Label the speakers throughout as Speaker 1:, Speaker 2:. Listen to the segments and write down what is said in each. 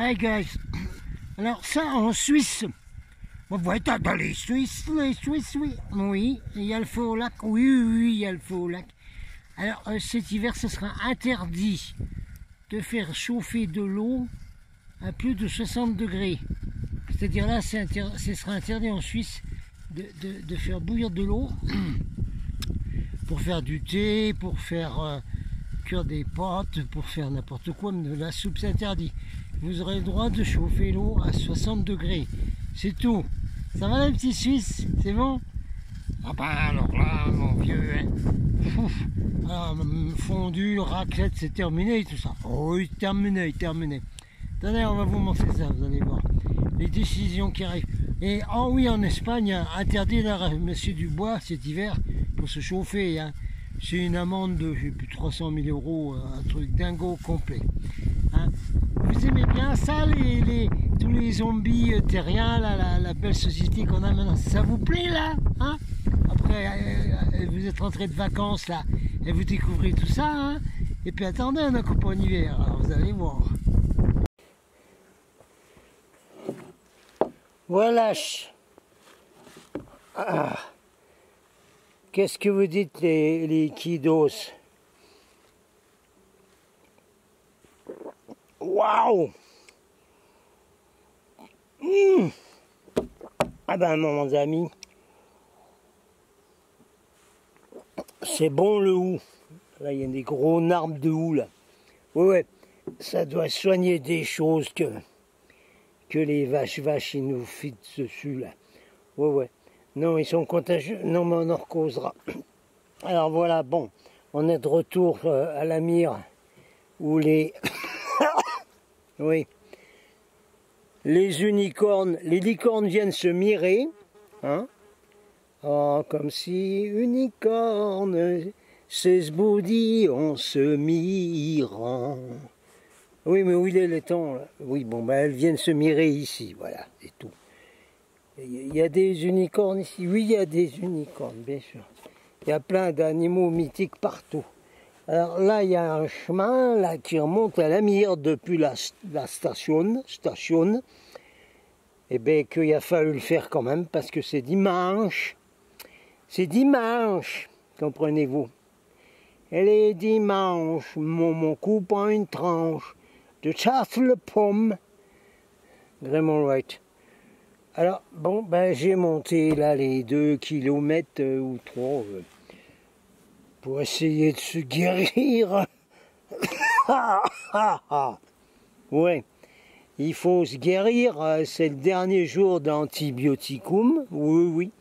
Speaker 1: Hi guys. Alors ça en Suisse. Vous voyez dans les Suisses, oui. Oui, il y a le feu au lac. Oui, il y a le feu au lac. Alors cet hiver, ce sera interdit de faire chauffer de l'eau à plus de 60 degrés. C'est-à-dire là, ce sera interdit en Suisse de faire bouillir de l'eau pour faire du thé, pour faire cuire des pâtes, pour faire n'importe quoi, mais de la soupe, c'est interdit. Vous aurez le droit de chauffer l'eau à 60 degrés. C'est tout. Ça va les petits Suisses? C'est bon? Ah ben alors là, mon vieux, hein. Alors, fondu, raclette, c'est terminé tout ça. Oh oui, terminé. Attendez, on va vous montrer ça, vous allez voir. Les décisions qui arrivent. Et oh oui, en Espagne, interdit Monsieur Dubois cet hiver pour se chauffer. Hein. C'est une amende de plus de 300 000 €, un truc dingo complet. Hein. Vous aimez bien ça, tous les zombies terriens, là, la belle société qu'on a maintenant? Ça vous plaît là, hein? Après, vous êtes rentré de vacances là, et vous découvrez tout ça, hein? Et puis attendez, on a coupé en hiver, alors vous allez voir. Voilà. Ah. Qu'est-ce que vous dites les kiddos? Waouh! Ah ben mon amis, c'est bon le hou. Là il y a des gros arbres de hou là. Ouais, ça doit soigner des choses que les vaches ils nous fitent dessus là. Ouais. Non, ils sont contagieux. Non, mais on en recausera. Alors voilà, bon, on est de retour à la mire où les oui, les licornes viennent se mirer, hein. Oh, comme si unicorne, 16 bouddhis en se mirant. Oui, mais où il est le temps là? Oui, bon, ben elles viennent se mirer ici, voilà, c'est tout. Il y a des unicornes ici. Oui, il y a des unicornes, bien sûr. Il y a plein d'animaux mythiques partout. Alors là, il y a un chemin là qui remonte à la mire depuis la station. Et bien qu'il a fallu le faire quand même parce que c'est dimanche. C'est dimanche, comprenez-vous. Elle est dimanche, mon coupe en une tranche de chasse le pomme. Vraiment right. Alors, bon, ben j'ai monté là les 2 kilomètres ou 3 pour essayer de se guérir. Ouais, il faut se guérir, c'est le dernier jour d'antibioticum, oui.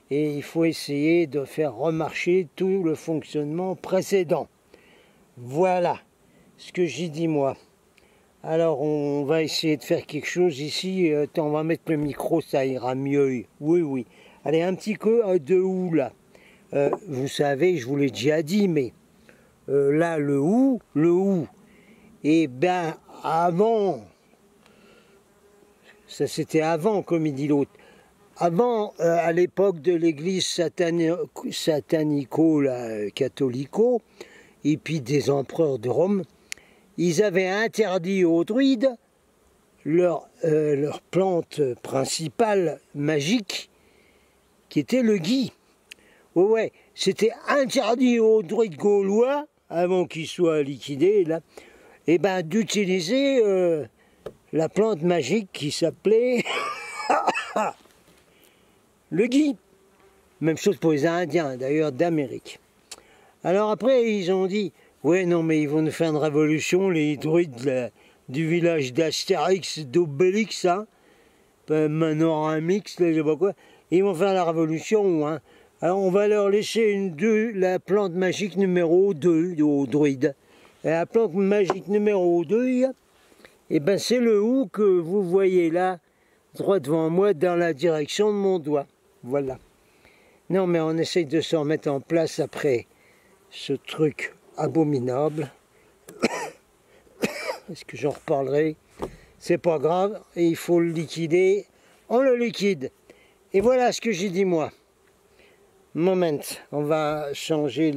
Speaker 1: Et il faut essayer de faire remarcher tout le fonctionnement précédent. Voilà ce que j'ai dit moi. Alors on va essayer de faire quelque chose ici, on va mettre le micro, ça ira mieux, oui. Allez, un petit peu de hou là, vous savez, je vous l'ai déjà dit, mais là le hou, et ben avant, ça c'était avant comme il dit l'autre, avant à l'époque de l'église satanico, catholico, et puis des empereurs de Rome, ils avaient interdit aux druides leur plante principale magique, qui était le gui. Ouais, c'était interdit aux druides gaulois, avant qu'ils soient liquidés, là, et ben d'utiliser la plante magique qui s'appelait le gui. Même chose pour les Indiens, d'ailleurs, d'Amérique. Alors après, ils ont dit, ouais, non, mais ils vont nous faire une révolution, les druides du village d'Astérix, d'Obélix, hein, Manoramix, je sais pas quoi. Ils vont faire la révolution, hein. Alors on va leur laisser la plante magique numéro 2 aux druides. Et la plante magique numéro 2, et ben c'est le hou que vous voyez là, droit devant moi, dans la direction de mon doigt. Voilà. Non, mais on essaye de se remettre en place après ce truc abominable. Est-ce que j'en reparlerai? C'est pas grave, et il faut le liquider. On le liquide. Et voilà ce que j'ai dit moi. Moment, on va changer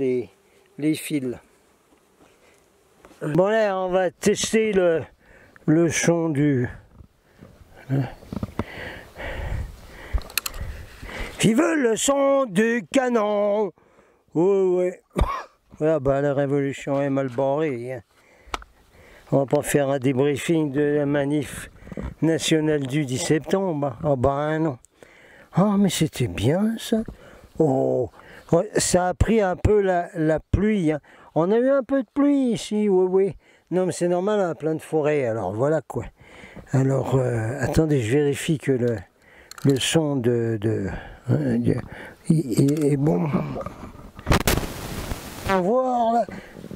Speaker 1: les fils. Bon là, on va tester le son du... Vive le son du canon. Oh, ouais. Voilà, bah, la révolution est mal barrée. Hein. On va pas faire un débriefing de la manif nationale du 10 septembre. Ah bah non. Ah mais c'était bien ça. Oh, ouais, ça a pris un peu la pluie. Hein. On a eu un peu de pluie ici, oui, oui. Non mais c'est normal, hein, plein de forêts, alors voilà quoi. Alors, attendez, je vérifie que le son est bon. On va voir là.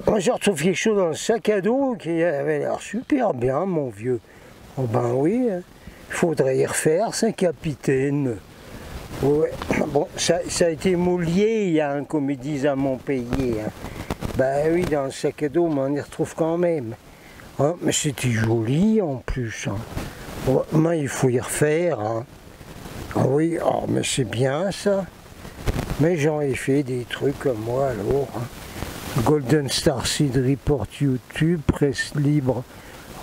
Speaker 1: Moi je retrouve quelque chose dans le sac à dos qui avait l'air super bien, mon vieux. Oh ben oui, il faudrait y refaire, ça, capitaine. Ouais. Bon, ça a été mouillé, hein, comme ils disent à Montpellier. Hein. Ben oui, dans le sac à dos, mais on y retrouve quand même. Oh, mais c'était joli en plus. Hein. Oh, mais il faut y refaire. Hein. Ah oui, oh, mais c'est bien ça. Mais j'en ai fait des trucs comme moi alors. Hein. Golden Starseed Report YouTube, Presse Libre,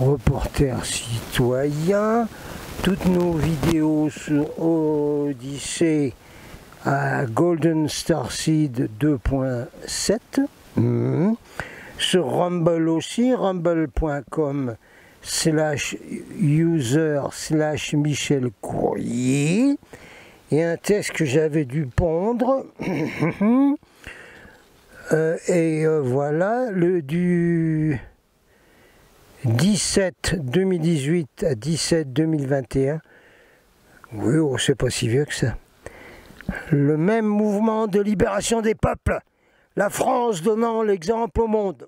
Speaker 1: Reporter Citoyen. Toutes nos vidéos sur Odyssée à Golden Starseed 2.7. Sur Rumble aussi, rumble.com/user/Michel Courrier. Et un texte que j'avais dû pondre. Voilà, le du 17 2018 à 17 2021. Oui, oh, c'est pas si vieux que ça. Le même mouvement de libération des peuples. La France donnant l'exemple au monde.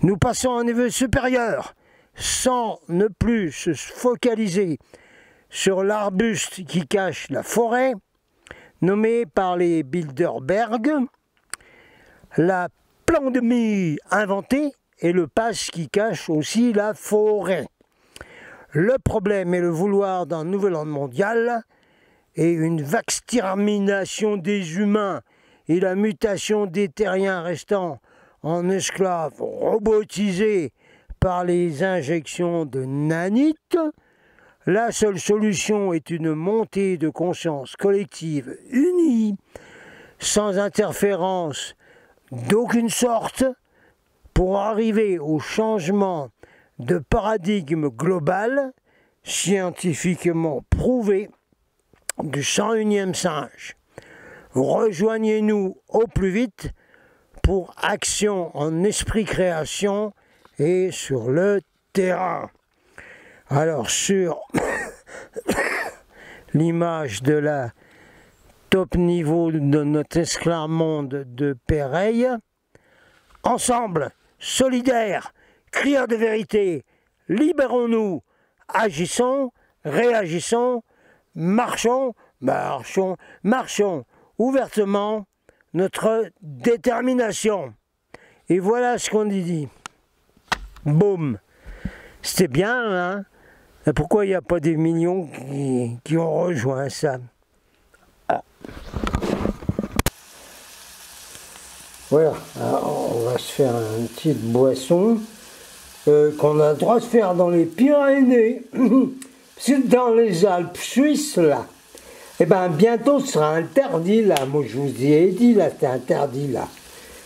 Speaker 1: Nous passons à un niveau supérieur, sans ne plus se focaliser sur l'arbuste qui cache la forêt, nommé par les Bilderberg, la pandémie inventée et le pass qui cache aussi la forêt. Le problème est le vouloir d'un nouvel ordre mondial et une extermination des humains et la mutation des terriens restant en esclaves robotisés par les injections de nanites. La seule solution est une montée de conscience collective unie, sans interférence d'aucune sorte, pour arriver au changement de paradigme global, scientifiquement prouvé, du 101e singe. Rejoignez-nous au plus vite pour action en esprit création et sur le terrain. Alors sur l'image de la top niveau de notre esclamonde de Péreille, ensemble, solidaires, crieurs de vérité, libérons-nous, agissons, réagissons, marchons ouvertement notre détermination. Et voilà ce qu'on dit. Boum. C'était bien, hein? Et pourquoi il n'y a pas des millions qui ont rejoint ça? Ah. Voilà, alors, on va se faire une petite boisson qu'on a le droit de faire dans les Pyrénées. C'est dans les Alpes suisses, là. Eh bien, bientôt, ce sera interdit, là. Moi, je vous ai dit, là, c'est interdit, là.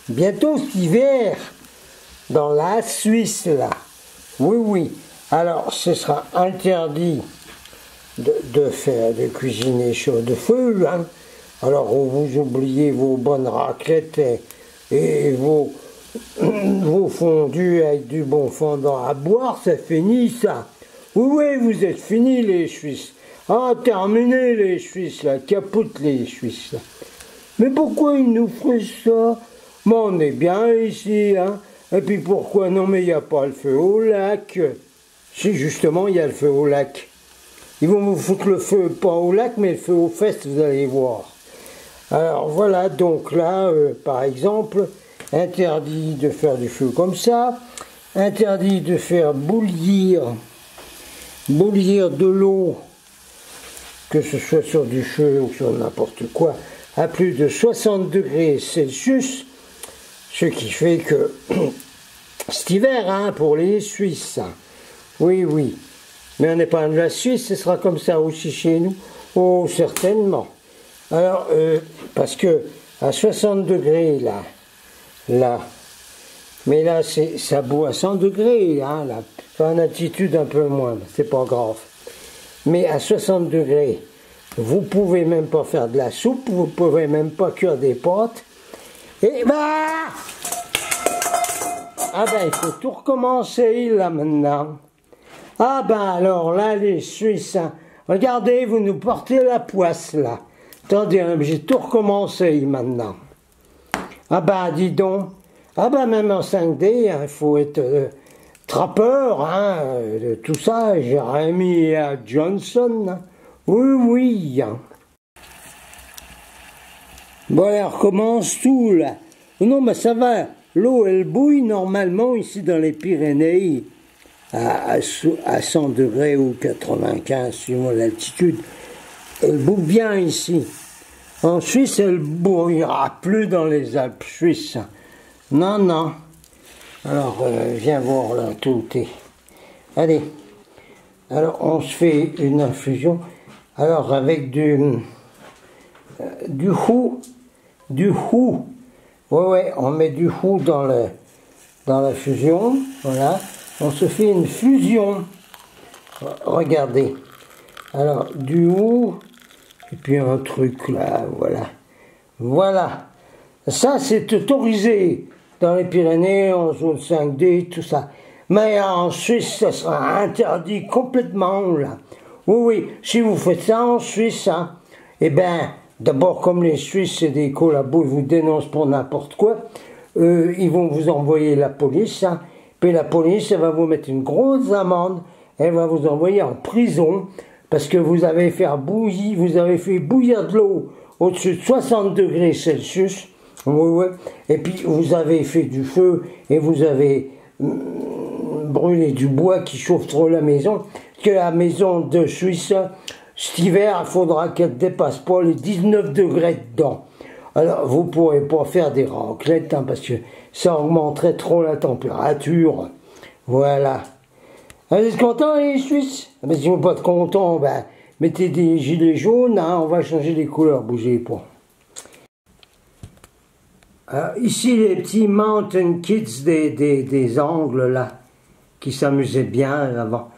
Speaker 1: Bientôt, cet hiver, dans la Suisse, là. Oui, oui. Alors, ce sera interdit de cuisiner sur le feu, hein. Alors, vous oubliez vos bonnes raclettes et vos fondus avec du bon fondant à boire, c'est fini, ça. Oui, oui, vous êtes finis, les Suisses. Ah, terminé, les Suisses, là, capote, les Suisses, là. Mais pourquoi ils nous feraient ça? Mais on est bien ici, hein. Et puis pourquoi? Non, mais il n'y a pas le feu au lac. Si, justement, il y a le feu au lac. Ils vont vous foutre le feu, pas au lac, mais le feu aux fesses, vous allez voir. Alors, voilà, donc là, par exemple, interdit de faire du feu comme ça, interdit de faire bouillir de l'eau, que ce soit sur du feu ou sur n'importe quoi, à plus de 60 degrés Celsius, ce qui fait que cet hiver, hein, pour les Suisses. Oui, oui. Mais on n'est pas de la Suisse, ce sera comme ça aussi chez nous. Oh, certainement. Alors, parce que à 60 degrés, là, mais là, ça bout à 100 degrés, hein, là. Enfin, en altitude un peu moins, c'est pas grave. Mais à 60 degrés, vous pouvez même pas faire de la soupe, vous pouvez même pas cuire des pâtes. Et bah, ah ben, il faut tout recommencer, là, maintenant. Ah ben, alors, là, les Suisses, hein, regardez, vous nous portez la poisse, là. Attendez, hein, j'ai tout recommencé, maintenant. Ah ben, dis donc. Ah ben, même en 5D, il faut être trappeur, hein, de tout ça, Jeremy Johnson. Hein. Oui, oui. Hein. Bon, alors, recommence tout, là. Non, mais ça va. L'eau, elle bouille normalement ici dans les Pyrénées à 100 degrés ou 95, suivant l'altitude. Elle bouille bien ici. En Suisse, elle bouillera plus dans les Alpes suisses. Non, non. Alors, viens voir là, tout est. Allez. Alors, on se fait une infusion. Alors, avec du hou. Du hou. Ouais, on met du hou dans la fusion. Voilà. On se fait une fusion. Regardez. Alors, du hou. Et puis un truc là, voilà. Voilà. Ça, c'est autorisé. Dans les Pyrénées, en zone 5D, tout ça. Mais en Suisse, ça sera interdit complètement, là. Oui, oui, si vous faites ça en Suisse, hein, eh bien, d'abord, comme les Suisses, c'est des collabos, ils vous dénoncent pour n'importe quoi, ils vont vous envoyer la police, hein, puis la police, elle va vous mettre une grosse amende, elle va vous envoyer en prison, parce que vous avez fait bouillir de l'eau au-dessus de 60 degrés Celsius, oui, et puis vous avez fait du feu, et vous avez brûlé du bois qui chauffe trop la maison, parce que la maison de Suisse, cet hiver, il faudra qu'elle ne dépasse pas les 19 degrés dedans. Alors, vous ne pourrez pas faire des raclettes, hein, parce que ça augmenterait trop la température. Voilà. Vous êtes contents, les Suisses? Mais si vous n'êtes pas contents, ben, mettez des gilets jaunes, hein, on va changer les couleurs, bougez pas. Alors, ici, les petits Mountain Kids des Angles, là, qui s'amusaient bien avant.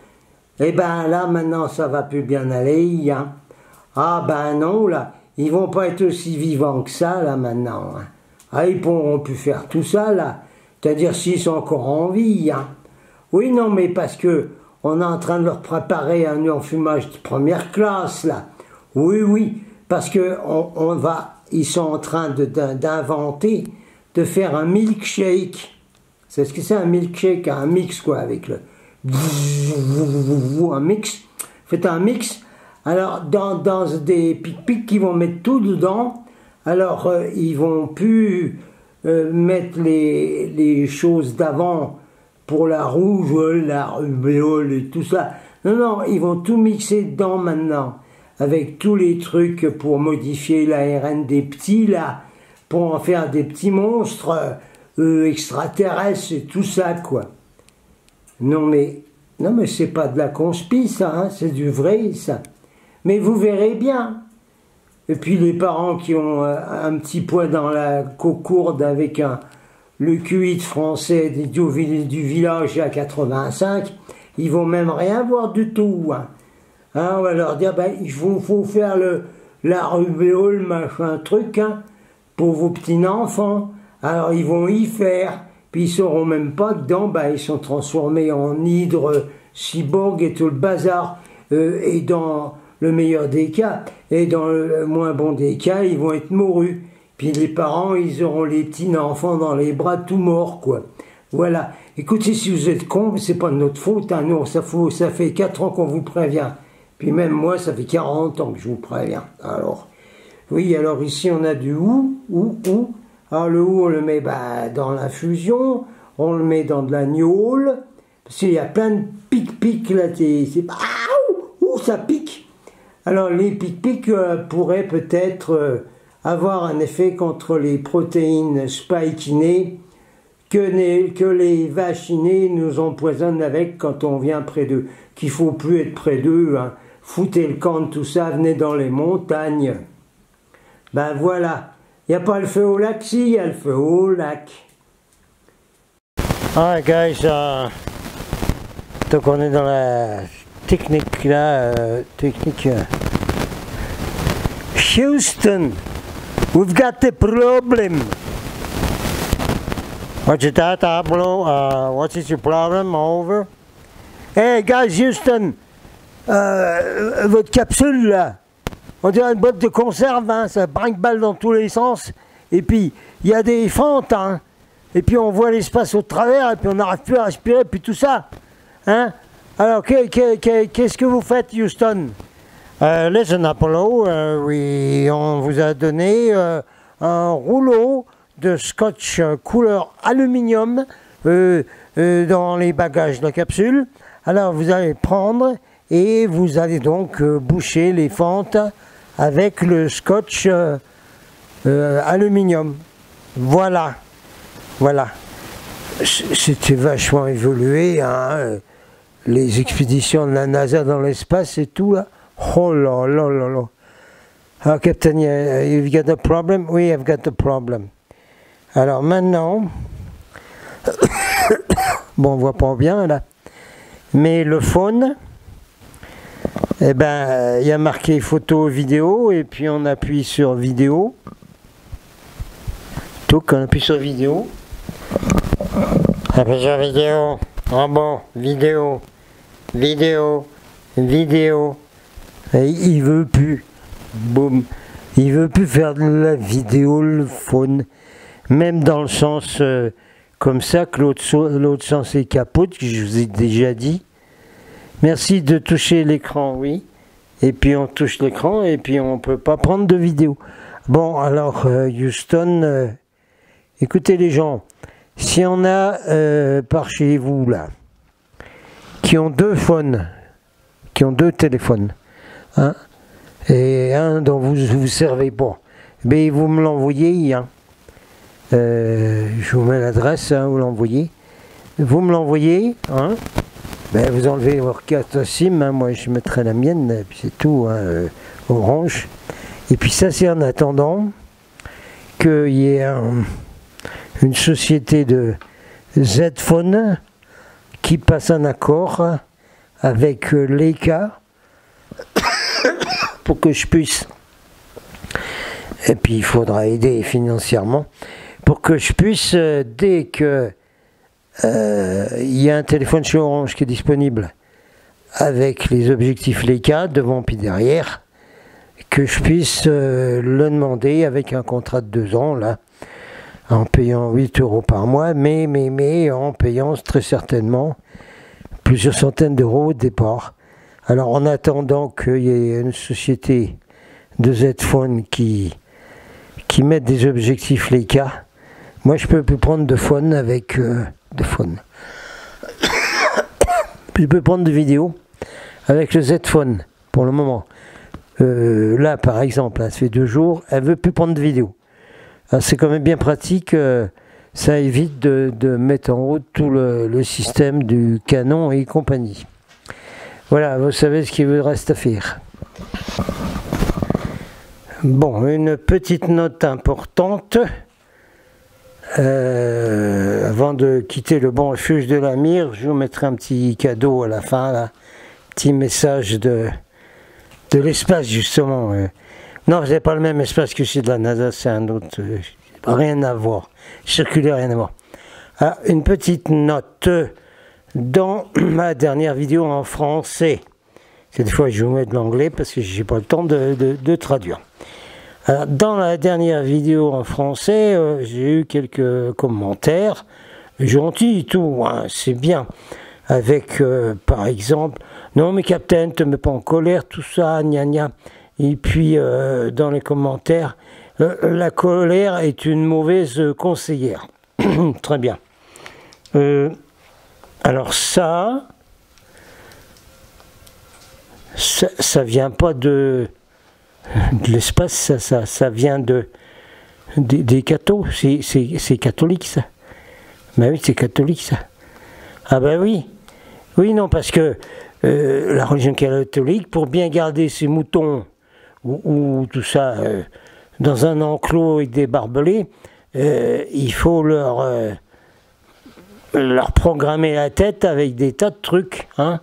Speaker 1: Eh ben là, maintenant, ça va plus bien aller, hein. Ah ben non, là, ils vont pas être aussi vivants que ça, là, maintenant. Hein. Ah, ils pourront plus faire tout ça, là. C'est-à-dire s'ils sont encore en vie, hein. Oui, non, mais parce que on est en train de leur préparer un enfumage de première classe, là. Oui, oui, parce que ils sont en train d'inventer, de faire un milkshake. C'est ce que c'est un milkshake, un mix, quoi, avec le... un mix. Faites un mix. Alors, dans des pic-pics qui vont mettre tout dedans, alors ils vont plus mettre les choses d'avant pour la rouge, la rubéole et tout ça. Non, non, ils vont tout mixer dedans maintenant, avec tous les trucs pour modifier l'ARN des petits, là, pour en faire des petits monstres extraterrestres et tout ça, quoi. Non, mais c'est pas de la conspi, ça, hein, c'est du vrai, ça. Mais vous verrez bien. Et puis les parents qui ont un petit poids dans la cocourde avec le QI français du village à 85, ils vont même rien voir du tout. Hein. Hein, on va leur dire, ben, il faut faire la rubéole, machin truc, hein, pour vos petits-enfants. Alors ils vont y faire, puis ils sauront même pas que dedans, ben, ils sont transformés en hydre, cyborg et tout le bazar. Et dans le meilleur des cas, et dans le moins bon des cas, ils vont être mourus. Puis les parents, ils auront les petits-enfants dans les bras tout morts, quoi. Voilà. Écoutez, si vous êtes cons, c'est pas de notre faute, hein. Nous, ça fait 4 ans qu'on vous prévient. Puis même moi, ça fait 40 ans que je vous préviens. Alors, oui, alors ici, on a du ou. Alors le ou, on le met dans l'infusion, on le met dans de la gnôle, parce qu'il y a plein de pic-pic, là, ça pique. Alors les pic-pic pourraient peut-être avoir un effet contre les protéines spike-inées
Speaker 2: que les vaccinés nous empoisonnent avec quand on vient près d'eux, qu'il faut plus être près d'eux, hein. Foutez le camp de tout ça, venez dans les montagnes. Ben voilà, il n'y a pas le feu au lac, si, il y a le feu au lac. Alright guys, donc on est dans la technique là, Houston, we've got a problem. What's that, Pablo? What is your problem? Over. Hey guys, Houston, votre capsule là, on dirait une boîte de conserve, hein, ça brinque-balle dans tous les sens. Et puis il y a des fentes, hein, et puis on voit l'espace au travers, et puis on n'arrive plus à respirer, puis tout ça. Hein? Alors qu'est-ce que vous faites, Houston? Listen, Apollo, on vous a donné un rouleau de scotch couleur aluminium dans les bagages de la capsule. Alors vous allez prendre et vous allez donc boucher les fentes avec le scotch aluminium. Voilà. Voilà. C'était vachement évolué, hein, les expéditions de la NASA dans l'espace et tout là. Oh là là là là. Ah, Captain, you've got a problem? Oui, I've got a problem. Alors maintenant, bon, on voit pas bien là, mais le phone, eh ben, il y a marqué photo, vidéo, et puis on appuie sur vidéo. Donc on appuie sur vidéo. Appuie sur vidéo. Ah bon, vidéo, vidéo, vidéo. Et il veut plus. Boum. Il veut plus faire de la vidéo, le phone. Même dans le sens comme ça, que l'autre sens est capote, que je vous ai déjà dit. Merci de toucher l'écran, oui. Et puis on touche l'écran et puis on ne peut pas prendre de vidéo. Bon, alors Houston, écoutez les gens, si on a par chez vous là, qui ont deux phones, qui ont deux téléphones, hein, et un dont vous ne vous servez pas, ben vous me l'envoyez, hein. Je vous mets l'adresse, hein, vous l'envoyez. Vous me l'envoyez, hein. Ben, vous enlevez votre carte SIM, hein, moi je mettrai la mienne, et puis c'est tout, hein, Orange. Et puis ça c'est en attendant qu'il y ait une société de Z-Phone qui passe un accord avec Leica pour que je puisse, et puis il faudra aider financièrement, pour que je puisse, dès que il y a un téléphone chez Orange qui est disponible avec les objectifs Leica devant puis derrière, que je puisse le demander avec un contrat de 2 ans là, en payant 8 € par mois, mais en payant très certainement plusieurs centaines d'euros au départ. Alors en attendant qu'il y ait une société de Z-Phone qui mette des objectifs Leica, moi je peux plus prendre de phone avec de phone. Je peux prendre de vidéo avec le Z-Phone pour le moment. Là par exemple, ça fait 2 jours, elle veut plus prendre de vidéo. C'est quand même bien pratique, ça évite de mettre en route tout le système du Canon et compagnie. Voilà, vous savez ce qu'il vous reste à faire. Bon, une petite note importante. Avant de quitter le bon refuge de la Mire, je vous mettrai un petit cadeau à la fin, là. Petit message de l'espace, justement. Non, c'est pas le même espace que celui de la NASA, c'est un autre. Rien à voir. Circulaire, rien à voir. Ah, une petite note. Dans ma dernière vidéo en français, cette fois je vous mets de l'anglais parce que j'ai pas le temps de traduire. Alors, dans la dernière vidéo en français, j'ai eu quelques commentaires gentils et tout, hein, c'est bien. Avec, par exemple, non mais Captain, te mets pas en colère, tout ça, gna gna. Et puis, dans les commentaires, la colère est une mauvaise conseillère. Très bien. Alors ça vient pas de l'espace, ça vient des cathos, c'est catholique ça. Ben oui, c'est catholique ça. Ah ben oui. Oui, non, parce que la religion catholique, pour bien garder ses moutons ou tout ça dans un enclos avec des barbelés, il faut leur programmer la tête avec des tas de trucs, hein,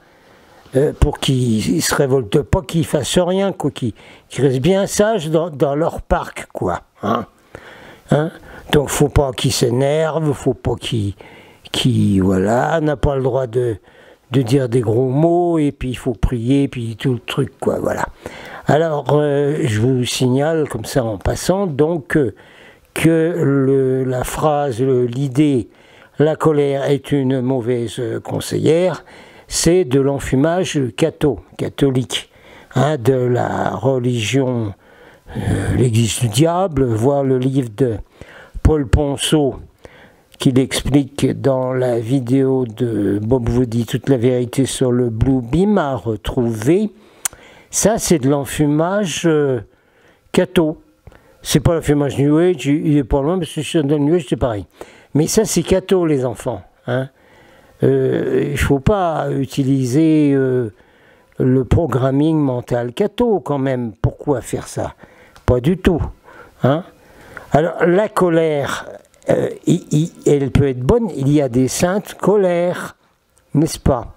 Speaker 2: pour qu'ils ne se révoltent pas, qu'ils fassent rien, quoi, qu'ils restent bien sages dans leur parc, quoi. Hein. Donc faut pas qu'ils s'énervent, faut pas qu'ils voilà, n'a pas le droit de dire des gros mots, et puis il faut prier, puis tout le truc, quoi, voilà. Alors, je vous signale, comme ça en passant, donc, que la phrase, l'idée, la colère est une mauvaise conseillère, c'est de l'enfumage catholique, hein, de la religion, l'église du diable, voir le livre de Paul Ponceau, qu'il explique dans la vidéo de Bob vous dit toute la vérité sur le Blue Beam à retrouver. Ça, c'est de l'enfumage catho. C'est pas l'enfumage New Age, il est pas loin, parce que sur le New Age, c'est pareil. Mais ça, c'est catho, les enfants. Hein. Il ne faut pas utiliser le programming mental catho, quand même. Pourquoi faire ça? Pas du tout. Hein. Alors, la colère, elle peut être bonne. Il y a des saintes colères, n'est-ce pas?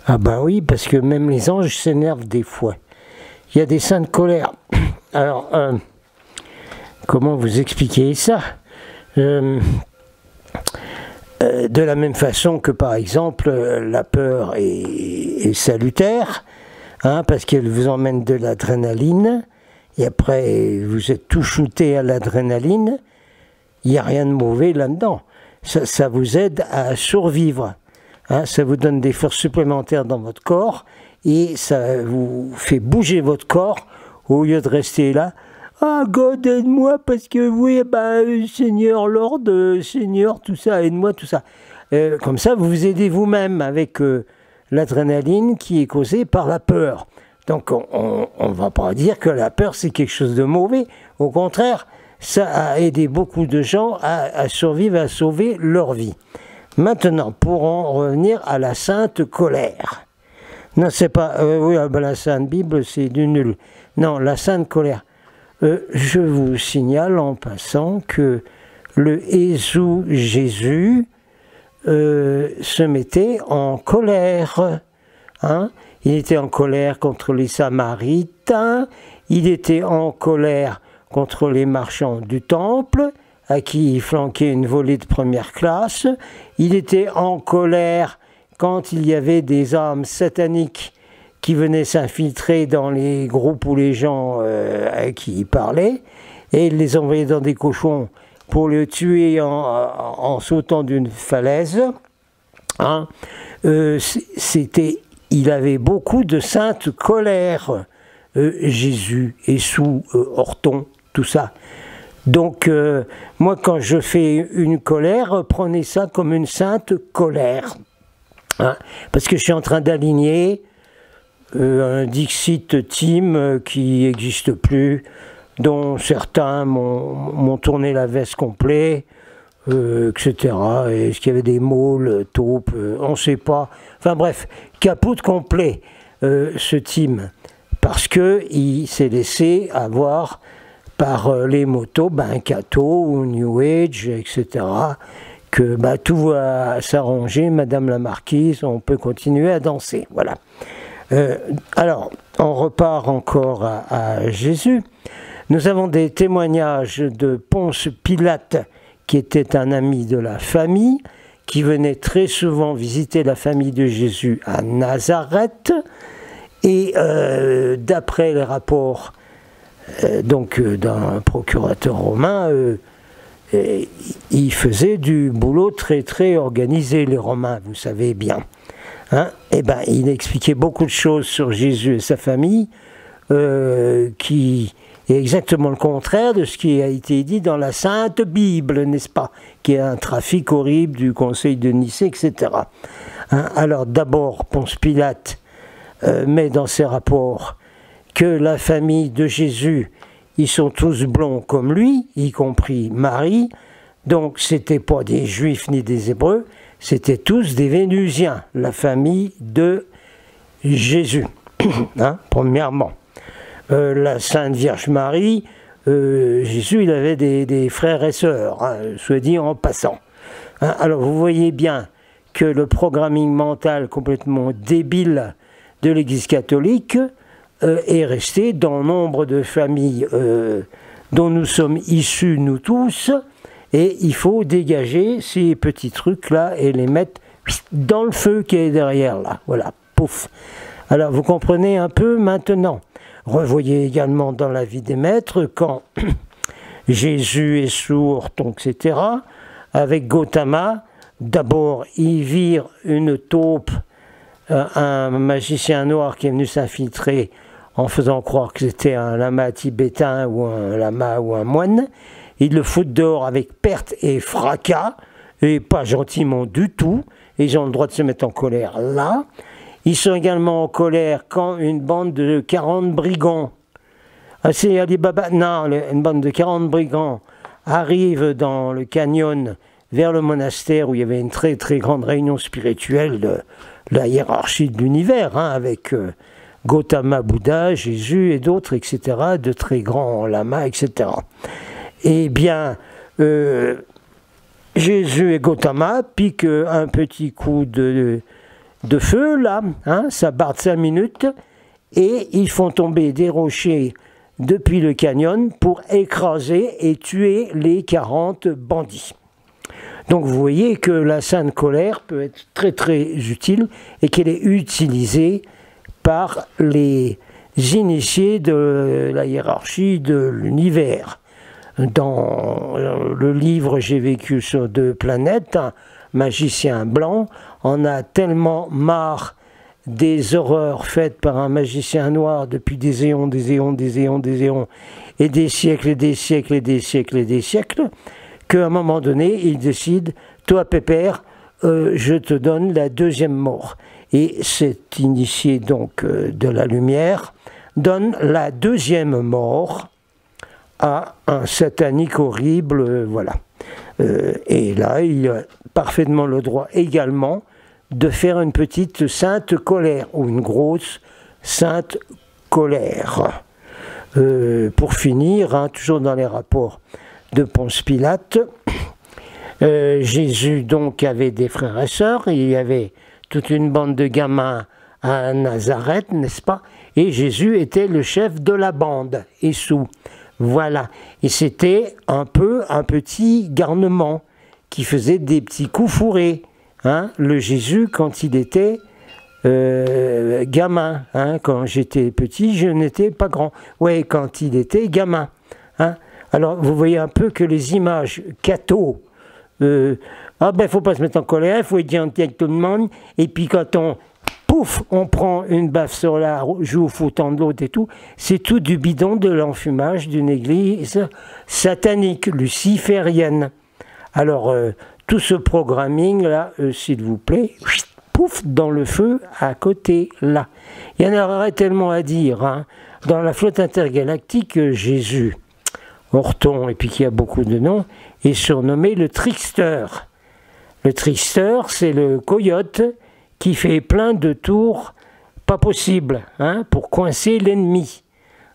Speaker 2: Ah ben oui, parce que même les anges s'énervent des fois. Il y a des saintes colères. Alors, comment vous expliquer ça? De la même façon que, par exemple, la peur est salutaire, hein, parce qu'elle vous emmène de l'adrénaline, et après, vous êtes tout shooté à l'adrénaline, il n'y a rien de mauvais là-dedans. Ça vous aide à survivre. Hein, ça vous donne des forces supplémentaires dans votre corps, et ça vous fait bouger votre corps, au lieu de rester là. Ah, God, aide-moi, parce que oui, Seigneur, Lord, Seigneur, tout ça, aide-moi, tout ça. Comme ça, vous vous aidez vous-même avec l'adrénaline qui est causée par la peur. Donc, on ne va pas dire que la peur, c'est quelque chose de mauvais. Au contraire, ça a aidé beaucoup de gens à survivre, à sauver leur vie. Maintenant, pour en revenir à la sainte colère. Non, c'est pas... la sainte Bible, c'est du nul. Non, la sainte colère. Je vous signale en passant que le Jésus se mettait en colère. Hein? Il était en colère contre les Samaritains, il était en colère contre les marchands du temple, à qui il flanquait une volée de première classe. Il était en colère quand il y avait des âmes sataniques qui venaient s'infiltrer dans les groupes ou les gens à qui il parlait, et il les envoyait dans des cochons pour les tuer en sautant d'une falaise. Hein. Il avait beaucoup de sainte colère, Jésus, et sous Orton, tout ça. Donc, moi, quand je fais une colère, prenez ça comme une sainte colère. Hein, parce que je suis en train d'aligner un Dixit Team qui n'existe plus, dont certains m'ont tourné la veste complète, etc. Est-ce qu'il y avait des moules, taupes, on ne sait pas. Enfin bref, capote complet, ce team, parce qu'il s'est laissé avoir par les motos, Catho ou New Age, etc., que tout va s'arranger, Madame la Marquise, on peut continuer à danser. Voilà. Alors, on repart encore à Jésus. Nous avons des témoignages de Ponce Pilate, qui était un ami de la famille, qui venait très souvent visiter la famille de Jésus à Nazareth. Et d'après les rapports d'un procurateur romain, il faisait du boulot très très organisé, les Romains, vous savez bien. Hein? Il expliquait beaucoup de choses sur Jésus et sa famille, qui est exactement le contraire de ce qui a été dit dans la Sainte Bible, n'est-ce pas? Qui est un trafic horrible du Conseil de Nicée, etc. Hein? Alors d'abord, Ponce Pilate met dans ses rapports que la famille de Jésus, ils sont tous blonds comme lui, y compris Marie. Donc c'était pas des Juifs ni des Hébreux, c'était tous des Vénusiens, la famille de Jésus, hein, premièrement. La Sainte Vierge Marie, Jésus, il avait des frères et sœurs, hein, soit dit en passant. Hein, alors vous voyez bien que le programming mental complètement débile de l'Église catholique est resté dans nombre de familles dont nous sommes issus, nous tous, et il faut dégager ces petits trucs-là et les mettre dans le feu qui est derrière là. Voilà, pouf. Alors vous comprenez un peu maintenant. Revoyez également dans la vie des maîtres, quand Jésus est sourd, etc., avec Gautama, d'abord il vire une taupe, un magicien noir qui est venu s'infiltrer en faisant croire que c'était un lama tibétain ou un lama ou un moine. Il le fout dehors avec perte et fracas, et pas gentiment du tout. Ils ont le droit de se mettre en colère là. Ils sont également en colère quand une bande de 40 brigands, c'est Ali Baba, non, une bande de 40 brigands arrive dans le canyon vers le monastère où il y avait une très très grande réunion spirituelle de la hiérarchie de l'univers, hein, avec Gautama Bouddha, Jésus et d'autres, etc., de très grands lamas, etc. Eh bien, Jésus et Gautama piquent un petit coup de feu, là, hein, ça barre 5 minutes, et ils font tomber des rochers depuis le canyon pour écraser et tuer les 40 bandits. Donc vous voyez que la sainte colère peut être très très utile et qu'elle est utilisée par les initiés de la hiérarchie de l'univers. Dans le livre « J'ai vécu sur 2 planètes », un magicien blanc en a tellement marre des horreurs faites par un magicien noir depuis des éons, et des siècles et des siècles et des siècles et des siècles, qu'à un moment donné, il décide, toi Pépère, je te donne la 2e mort. Et cet initié donc de la lumière donne la 2e mort à un satanique horrible, voilà. Et là, il a parfaitement le droit également de faire une petite sainte colère, ou une grosse sainte colère. Pour finir, hein, toujours dans les rapports de Ponce Pilate, Jésus donc avait des frères et sœurs, il y avait toute une bande de gamins à Nazareth, n'est-ce pas? Et Jésus était le chef de la bande, Essou. Voilà. Et c'était un peu un petit garnement qui faisait des petits coups fourrés. Hein? Le Jésus, quand il était gamin, hein? Quand j'étais petit, je n'étais pas grand. Ouais, quand il était gamin. Hein? Alors, vous voyez un peu que les images catho, ah ben, faut pas se mettre en colère, il faut être gentil avec tout le monde, et puis quand on prend une baffe sur la joue, foutant de l'autre et tout, c'est tout du bidon de l'enfumage d'une église satanique, luciférienne. Alors, tout ce programming-là, s'il vous plaît, pouf, dans le feu, à côté, là. Il y en aurait tellement à dire, hein. Dans la flotte intergalactique, Jésus, Orton, et puis qui a beaucoup de noms, est surnommé le trickster. Le trickster, c'est le coyote qui fait plein de tours pas possibles, hein, pour coincer l'ennemi.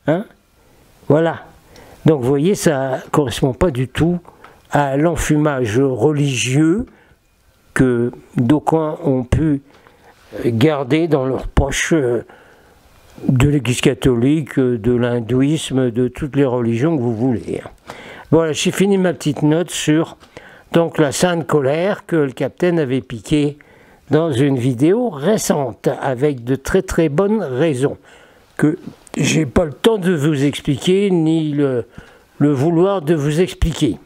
Speaker 2: Hein. Voilà. Donc vous voyez, ça ne correspond pas du tout à l'enfumage religieux que d'aucuns ont pu garder dans leur poche de l'Église catholique, de l'hindouisme, de toutes les religions que vous voulez. Voilà, j'ai fini ma petite note sur donc la sainte colère que le capitaine avait piquée dans une vidéo récente, avec de très très bonnes raisons, que j'ai pas le temps de vous expliquer, ni le vouloir de vous expliquer.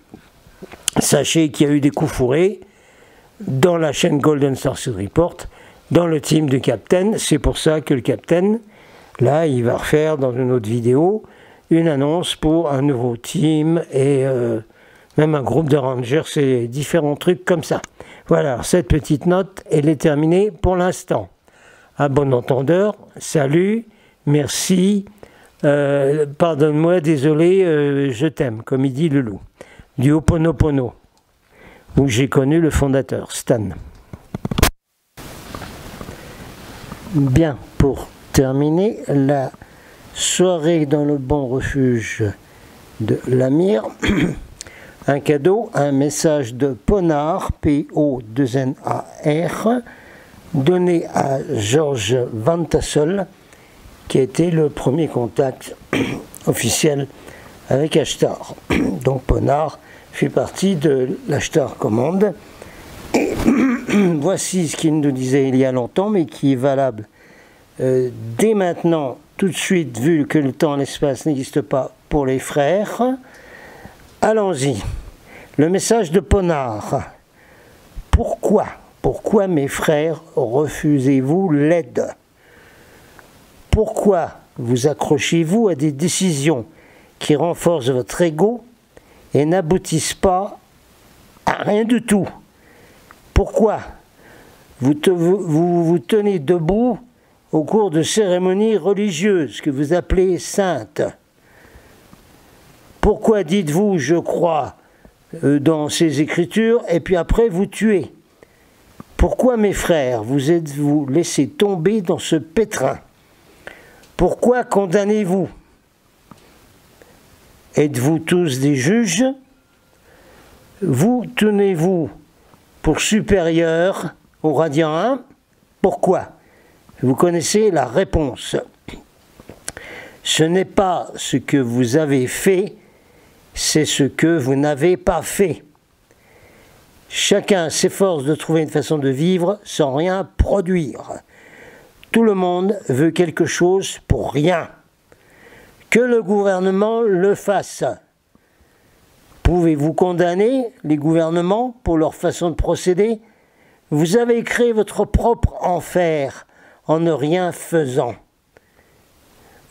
Speaker 2: Sachez qu'il y a eu des coups fourrés dans la chaîne Golden Sorcery Report, dans le team du capitaine. C'est pour ça que le capitaine, là, il va refaire dans une autre vidéo une annonce pour un nouveau team et même un groupe de rangers, c'est différents trucs comme ça. Voilà, cette petite note, elle est terminée pour l'instant. À bon entendeur, salut, merci, pardonne-moi, désolé, je t'aime, comme il dit le loup. Du Ho'oponopono. où j'ai connu le fondateur, Stan. Bien, pour terminer, la soirée dans le bon refuge de l'Amir, un cadeau, un message de Ponar, P-O-2-N-A-R, donné à Georges Van Tassel, qui a été le premier contact officiel avec Ashtar. Donc Ponar fait partie de l'Ashtar Command. Et voici ce qu'il nous disait il y a longtemps, mais qui est valable dès maintenant, tout de suite, vu que le temps et l'espace n'existent pas pour les frères. Allons-y. Le message de Ponar. Pourquoi mes frères refusez-vous l'aide? Pourquoi vous accrochez-vous à des décisions qui renforcent votre ego et n'aboutissent pas à rien du tout? Pourquoi vous tenez debout au cours de cérémonies religieuses que vous appelez saintes? Pourquoi dites-vous « je crois » dans ces écritures et puis après vous tuez? Pourquoi mes frères vous êtes-vous laissés tomber dans ce pétrin? Pourquoi condamnez-vous? Êtes-vous tous des juges? Vous tenez-vous pour supérieur au Radiant 1? Pourquoi? Vous connaissez la réponse. Ce n'est pas ce que vous avez fait, c'est ce que vous n'avez pas fait. Chacun s'efforce de trouver une façon de vivre sans rien produire. Tout le monde veut quelque chose pour rien. Que le gouvernement le fasse. Pouvez-vous condamner les gouvernements pour leur façon de procéder? Vous avez créé votre propre enfer en ne rien faisant.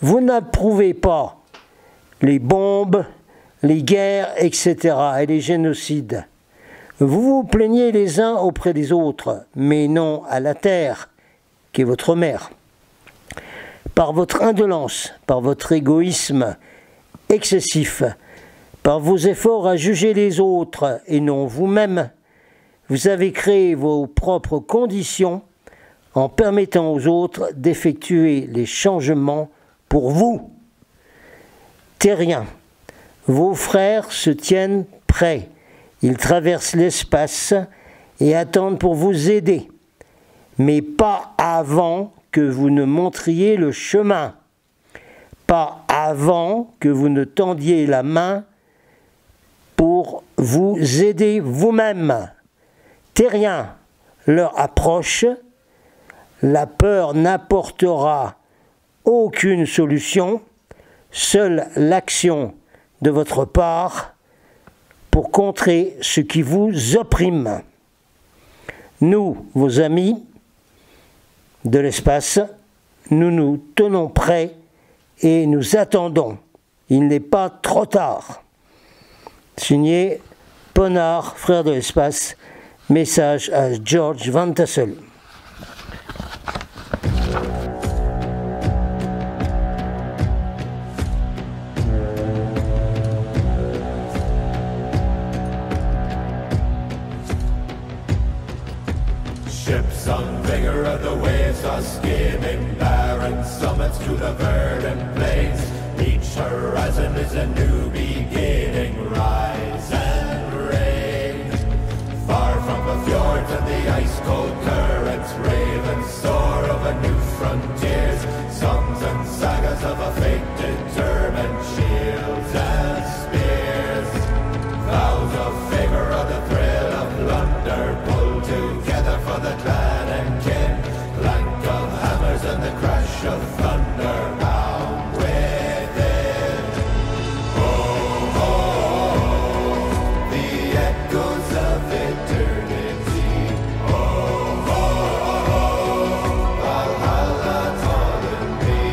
Speaker 2: Vous n'approuvez pas les bombes, les guerres, etc. et les génocides. Vous vous plaignez les uns auprès des autres, mais non à la terre, qui est votre mère. Par votre indolence, par votre égoïsme excessif, par vos efforts à juger les autres et non vous-même, vous avez créé vos propres conditions en permettant aux autres d'effectuer les changements pour vous. Terriens, vos frères se tiennent prêts. Ils traversent l'espace et attendent pour vous aider, mais pas avant que vous ne montriez le chemin, pas avant que vous ne tendiez la main pour vous aider vous-même. Terriens, leur approche, la peur n'apportera aucune solution, seule l'action de votre part pour contrer ce qui vous opprime. Nous, vos amis de l'espace, nous nous tenons prêts et nous attendons. Il n'est pas trop tard. Signé Ponar, frère de l'espace, message à George Van Tassel.
Speaker 3: Ships on vigor of the waves are skimming barren summits to the verdant plains. Each horizon is a new beginning. Rise and reign. Far from the fjords and the ice-cold currents, ravens soar over new frontiers. Songs and sagas of a fate determined, shields and spears. Vows of favor of the thrill of plunder, pulled together for the clan and kin. Clank of hammers and the crash of thunder bound within. Oh, oh, oh, the echoes of eternity. Oh, oh, oh, Valhalla calling me.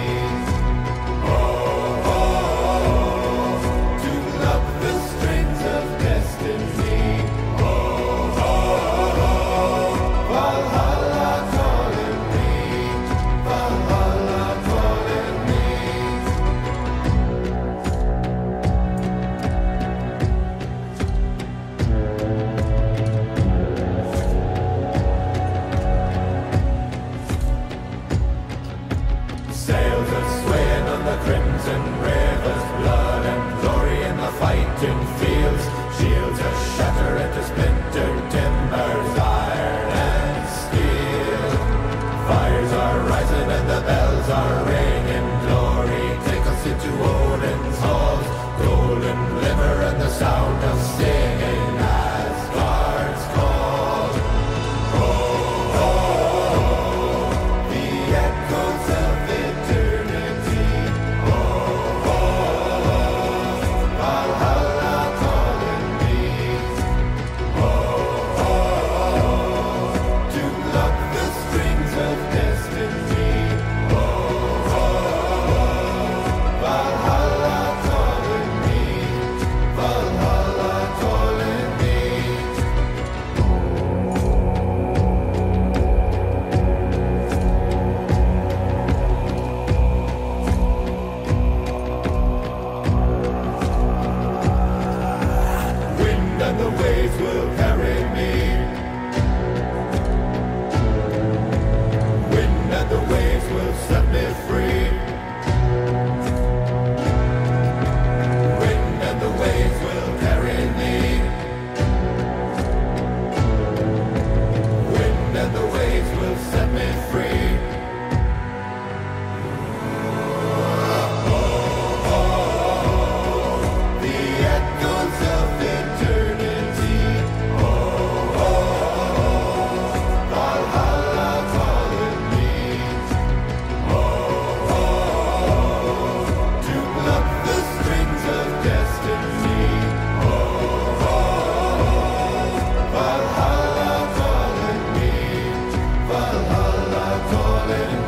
Speaker 3: solid